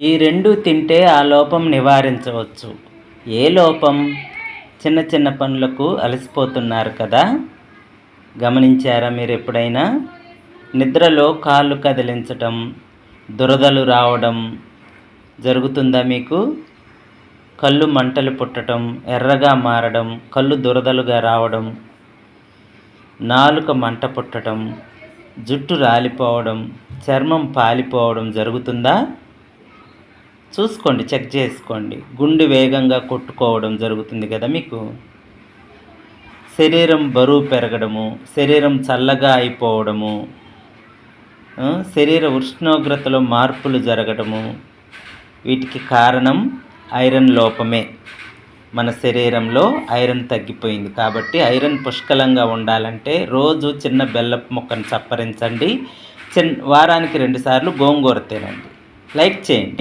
ఈ రెండు తింటే ఆ లోపం నివారించవచ్చు. ఏ లోపం? చిన్న చిన్న పనులకు అలసిపోతున్నారు కదా, గమనించారా మీరు ఎప్పుడైనా? నిద్రలో కాళ్ళు కదిలించటం, దురదలు రావడం జరుగుతుందా మీకు? కళ్ళు మంటలు పుట్టడం, ఎర్రగా మారడం, కళ్ళు దురదలుగా రావడం, నాలుక మంట పుట్టడం, జుట్టు రాలిపోవడం, చర్మం పాలిపోవడం జరుగుతుందా? చూసుకోండి, చెక్ చేసుకోండి. గుండె వేగంగా కొట్టుకోవడం జరుగుతుంది కదా మీకు? శరీరం బరువు పెరగడము, శరీరం చల్లగా అయిపోవడము, శరీర ఉష్ణోగ్రతలో మార్పులు జరగడము, వీటికి కారణం ఐరన్ లోపమే. మన శరీరంలో ఐరన్ తగ్గిపోయింది కాబట్టి ఐరన్ పుష్కలంగా ఉండాలంటే రోజు చిన్న బెల్లపు ముక్కను చప్పరించండి. వారానికి 2 సార్లు గోంగూర తినండి. లైక్ చేయండి.